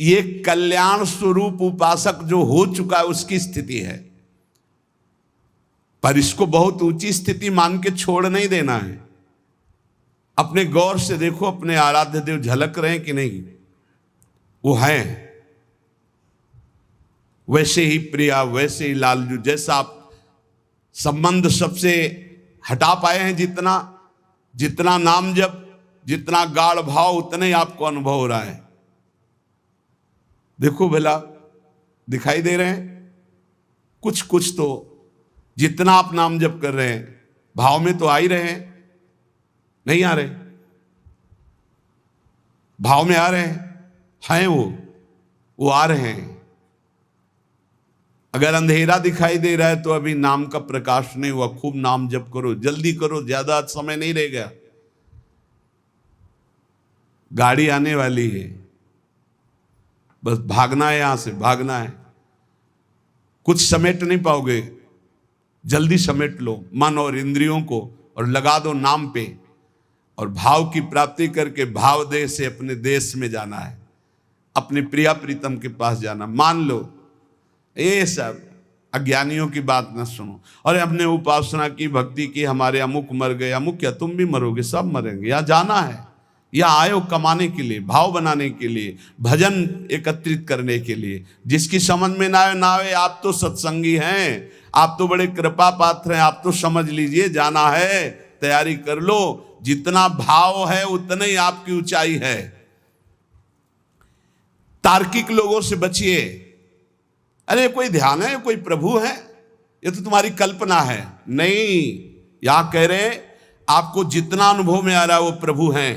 ये कल्याण स्वरूप उपासक जो हो चुका है उसकी स्थिति है, पर इसको बहुत ऊंची स्थिति मान के छोड़ नहीं देना है। अपने गौर से देखो, अपने आराध्य देव झलक रहे हैं कि नहीं? वो हैं वैसे ही प्रिया, वैसे ही लालजू। जैसा आप संबंध सबसे हटा पाए हैं, जितना नाम जप, जितना गाढ़ भाव, उतने ही आपको अनुभव हो रहा है। देखो भला, दिखाई दे रहे हैं कुछ कुछ तो, जितना आप नाम जप कर रहे हैं भाव में तो आ ही रहे हैं, नहीं आ रहे? भाव में आ रहे हैं वो आ रहे हैं। अगर अंधेरा दिखाई दे रहा है तो अभी नाम का प्रकाश नहीं हुआ। खूब नाम जप करो, जल्दी करो, ज्यादा समय नहीं रह गया, गाड़ी आने वाली है, बस भागना है, यहां से भागना है। कुछ समेट नहीं पाओगे, जल्दी समेट लो मन और इंद्रियों को और लगा दो नाम पे, और भाव की प्राप्ति करके भाव देश से अपने देश में जाना है, अपने प्रिया प्रीतम के पास जाना। मान लो, ये सब अज्ञानियों की बात न सुनो। और हमने उपासना की, भक्ति की, हमारे अमुक मर गए, अमुक क्या तुम भी मरोगे, सब मरेंगे। यहाँ जाना है, यहाँ आए हो कमाने के लिए, भाव बनाने के लिए, भजन एकत्रित करने के लिए। जिसकी समझ में ना आए, आप तो सत्संगी हैं, आप तो बड़े कृपा पात्र हैं, आप तो समझ लीजिए, जाना है, तैयारी कर लो। जितना भाव है उतना ही आपकी ऊंचाई है। तार्किक लोगों से बचिए। अरे कोई ध्यान है, कोई प्रभु है, ये तो तुम्हारी कल्पना है। नहीं, यहां कह रहे आपको जितना अनुभव में आ रहा है वो प्रभु हैं।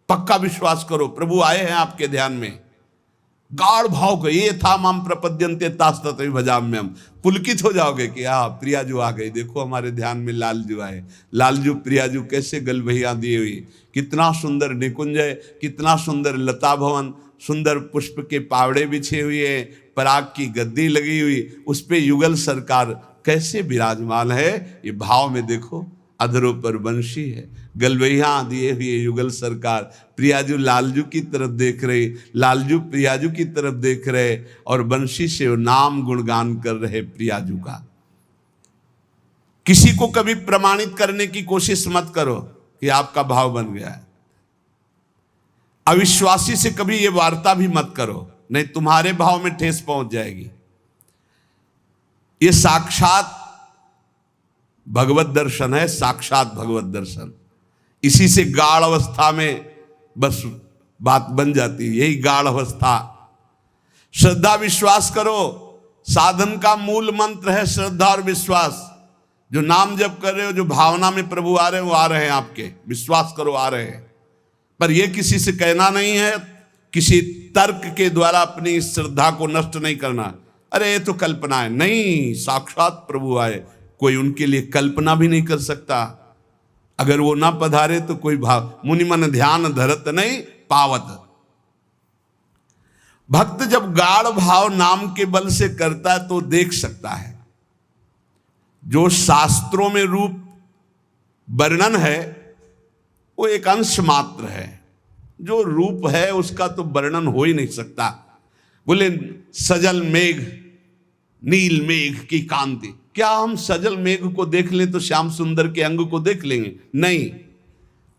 पक्का विश्वास करो, प्रभु आए हैं आपके ध्यान में। गाढ़ भाव को, ये था माम प्रपद्यन्ते तास्तत भजाम्यम। पुलकित हो जाओगे कि हाँ, प्रियाजू आ गई, देखो हमारे ध्यान में लालजू आए। लालजू प्रियाजू कैसे गलबहिया दिए हुई, कितना सुंदर निकुंज है, कितना सुंदर लता भवन, सुंदर पुष्प के पावड़े बिछे हुए, पराग की गद्दी लगी हुई, उस पे युगल सरकार कैसे विराजमान है। ये भाव में देखो, अधरों पर बंशी है, गलबैया दिए हुए युगल सरकार। प्रियाजू लालजू की तरफ देख रहे, लालजू प्रियाजू की तरफ देख रहे, और बंशी से वो नाम गुणगान कर रहे प्रियाजू का। किसी को कभी प्रमाणित करने की कोशिश मत करो कि आपका भाव बन गया है। अविश्वासी से कभी ये वार्ता भी मत करो, नहीं तुम्हारे भाव में ठेस पहुंच जाएगी। ये साक्षात भगवत दर्शन है, साक्षात भगवत दर्शन। इसी से गाढ़ अवस्था में बस बात बन जाती है, यही गाढ़ अवस्था। श्रद्धा विश्वास करो, साधन का मूल मंत्र है श्रद्धा और विश्वास। जो नाम जप कर रहे हो, जो भावना में प्रभु आ रहे हैं, वो आ रहे हैं आपके, विश्वास करो आ रहे हैं। पर यह किसी से कहना नहीं है, किसी तर्क के द्वारा अपनी इस श्रद्धा को नष्ट नहीं करना। अरे ये तो कल्पना है, नहीं, साक्षात प्रभु आए, कोई उनके लिए कल्पना भी नहीं कर सकता। अगर वो ना पधारे तो कोई भाव, मुनि मन ध्यान धरत नहीं पावत। भक्त जब गाढ़ भाव नाम के बल से करता है तो देख सकता है। जो शास्त्रों में रूप वर्णन है वो एक अंश मात्र है, जो रूप है उसका तो वर्णन हो ही नहीं सकता। बोले सजल मेघ नील मेघ की कांति, क्या हम सजल मेघ को देख लें तो श्याम सुंदर के अंग को देख लेंगे? नहीं,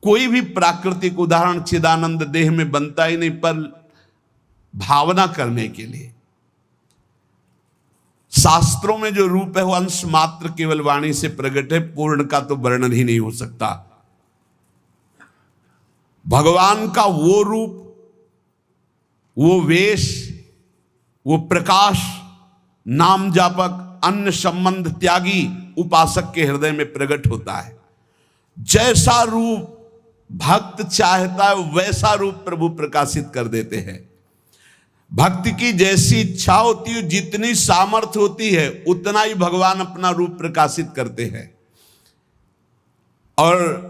कोई भी प्राकृतिक उदाहरण चिदानंद देह में बनता ही नहीं, पर भावना करने के लिए। शास्त्रों में जो रूप है वो अंश मात्र केवल वाणी से प्रकट है, पूर्ण का तो वर्णन ही नहीं हो सकता। भगवान का वो रूप, वो वेश, वो प्रकाश नाम जापक अन्य संबंध त्यागी उपासक के हृदय में प्रकट होता है। जैसा रूप भक्त चाहता है वैसा रूप प्रभु प्रकाशित कर देते हैं। भक्ति की जैसी इच्छा होती है, जितनी सामर्थ्य होती है, उतना ही भगवान अपना रूप प्रकाशित करते हैं और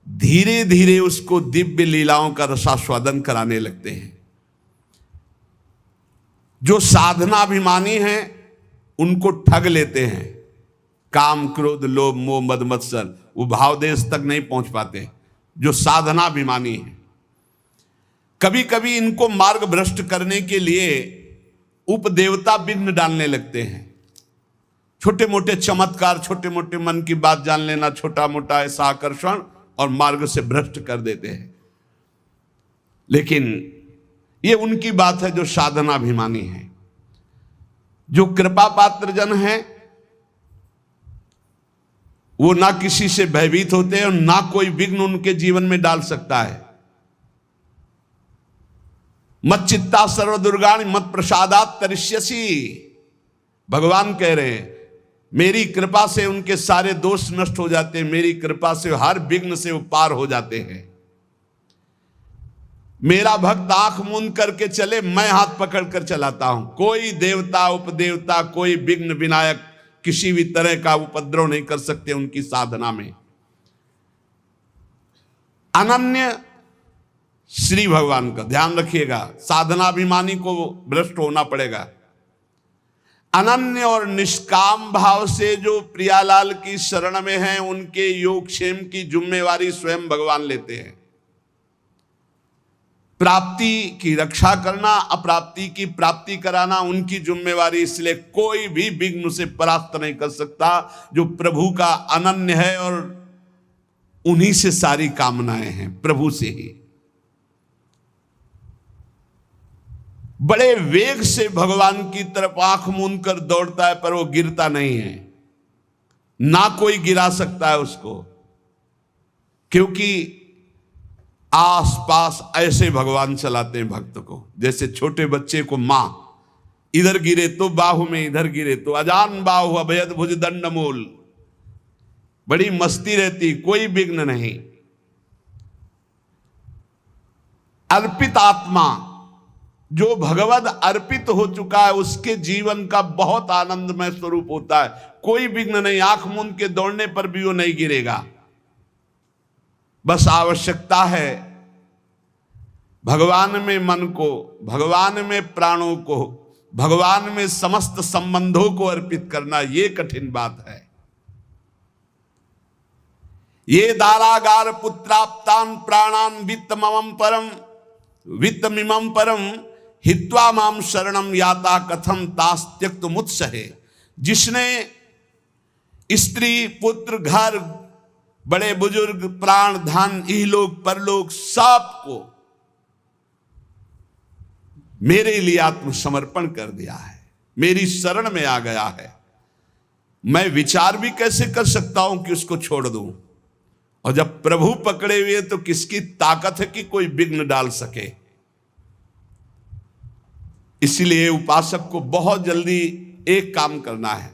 धीरे धीरे उसको दिव्य लीलाओं का रसास्वादन कराने लगते हैं। जो साधनाभिमानी हैं उनको ठग लेते हैं। काम क्रोध लोभ मोह मद मत्सर, वो भाव देश तक नहीं पहुंच पाते। जो साधनाभिमानी हैं कभी कभी इनको मार्ग भ्रष्ट करने के लिए उपदेवता विघ्न डालने लगते हैं। छोटे मोटे चमत्कार, छोटे मोटे मन की बात जान लेना, छोटा मोटा ऐसा आकर्षण, और मार्ग से भ्रष्ट कर देते हैं। लेकिन ये उनकी बात है जो साधनाभिमानी है। जो कृपा पात्र जन है वो ना किसी से भयभीत होते हैं और ना कोई विघ्न उनके जीवन में डाल सकता है। मत चित्ता सर्व दुर्गाणि मत प्रसादात तरिष्यसि, भगवान कह रहे हैं मेरी कृपा से उनके सारे दोष नष्ट हो जाते हैं, मेरी कृपा से हर विघ्न से वो पार हो जाते हैं। मेरा भक्त आंख मूंद करके चले, मैं हाथ पकड़ कर चलाता हूं। कोई देवता उपदेवता, कोई विघ्न विनायक किसी भी तरह का उपद्रव नहीं कर सकते उनकी साधना में। अनन्य श्री भगवान का ध्यान रखिएगा, साधनाभिमानी को भ्रष्ट होना पड़ेगा। अनन्य और निष्काम भाव से जो प्रियालाल की शरण में हैं, उनके योगक्षेम की जिम्मेवारी स्वयं भगवान लेते हैं। प्राप्ति की रक्षा करना, अप्राप्ति की प्राप्ति कराना उनकी जिम्मेवारी, इसलिए कोई भी विघ्न उसे परास्त नहीं कर सकता जो प्रभु का अनन्य है, और उन्हीं से सारी कामनाएं हैं, प्रभु से ही। बड़े वेग से भगवान की तरफ आंख मूंद कर दौड़ता है, पर वो गिरता नहीं है, ना कोई गिरा सकता है उसको, क्योंकि आसपास ऐसे भगवान चलाते हैं भक्त को। जैसे छोटे बच्चे को मां इधर गिरे तो बाहु में, इधर गिरे तो अजान बाहु अभयद भुज दंड मूल, बड़ी मस्ती रहती, कोई विघ्न नहीं। अर्पित आत्मा जो भगवद अर्पित हो चुका है, उसके जीवन का बहुत आनंदमय स्वरूप होता है। कोई विघ्न नहीं, आंख मूंद के दौड़ने पर भी वो नहीं गिरेगा। बस आवश्यकता है भगवान में मन को, भगवान में प्राणों को, भगवान में समस्त संबंधों को अर्पित करना। ये कठिन बात है। ये दारागार पुत्राप्तान प्राणान वित्तमम परम वित्तमिमं परम हित्वा माम शरणम याता कथम तास त्यक्त मुत्सहे। जिसने स्त्री पुत्र घर बड़े बुजुर्ग प्राण धन इहलोक परलोक सबको मेरे लिए आत्मसमर्पण कर दिया है, मेरी शरण में आ गया है, मैं विचार भी कैसे कर सकता हूं कि उसको छोड़ दूं। और जब प्रभु पकड़े हुए तो किसकी ताकत है कि कोई विघ्न डाल सके। इसलिए उपासक को बहुत जल्दी एक काम करना है,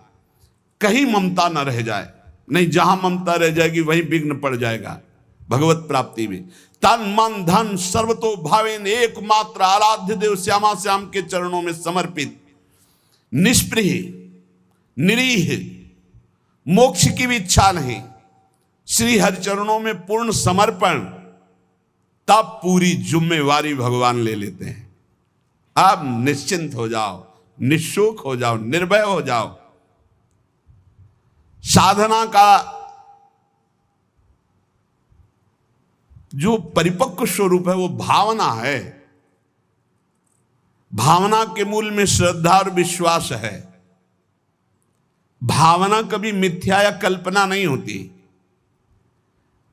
कहीं ममता न रह जाए। नहीं, जहां ममता रह जाएगी वहीं विघ्न पड़ जाएगा भगवत प्राप्ति में। तन मन धन सर्वतो भावेन एकमात्र आराध्य देव श्यामा श्याम के चरणों में समर्पित, निष्प्रिय निरीह, मोक्ष की भी इच्छा नहीं, श्री हरि चरणों में पूर्ण समर्पण, तब पूरी जिम्मेवारी भगवान ले लेते हैं। आप निश्चिंत हो जाओ, निशुक हो जाओ, निर्भय हो जाओ। साधना का जो परिपक्व स्वरूप है वो भावना है। भावना के मूल में श्रद्धा और विश्वास है। भावना कभी मिथ्या या कल्पना नहीं होती।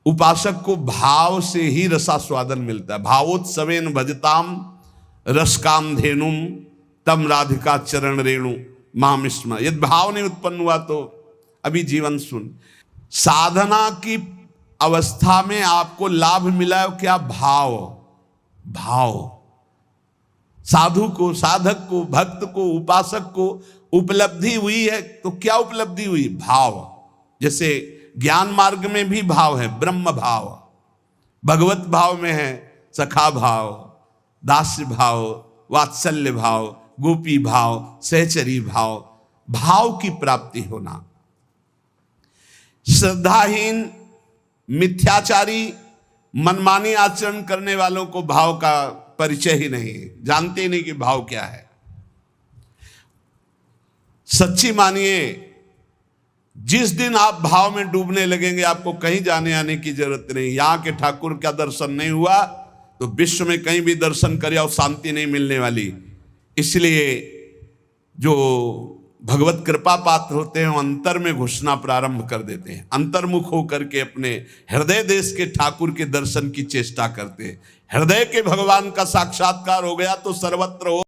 उपासक को भाव से ही रसास्वादन मिलता है। भावोत्सवेन भजताम रसकाम धेनुम तम राधिका चरण रेणु मामिस्म। यदि भाव नहीं उत्पन्न हुआ तो अभी जीवन सुन। साधना की अवस्था में आपको लाभ मिला है क्या? भाव। भाव साधु को, साधक को, भक्त को, उपासक को उपलब्धि हुई है तो क्या उपलब्धि हुई? भाव। जैसे ज्ञान मार्ग में भी भाव है, ब्रह्म भाव। भगवत भाव में है सखा भाव, दास्य भाव, वात्सल्य भाव, गोपी भाव, सहचरी भाव। भाव की प्राप्ति होना। श्रद्धाहीन, मिथ्याचारी, मनमानी आचरण करने वालों को भाव का परिचय ही नहीं, जानते ही नहीं कि भाव क्या है। सच्ची मानिए, जिस दिन आप भाव में डूबने लगेंगे आपको कहीं जाने आने की जरूरत नहीं। यहां के ठाकुर का दर्शन नहीं हुआ तो विश्व में कहीं भी दर्शन करे और शांति नहीं मिलने वाली। इसलिए जो भगवत कृपा पात्र होते हैं वो अंतर में घुसना प्रारंभ कर देते हैं, अंतर्मुख होकर के अपने हृदय देश के ठाकुर के दर्शन की चेष्टा करते हैं। हृदय के भगवान का साक्षात्कार हो गया तो सर्वत्र हो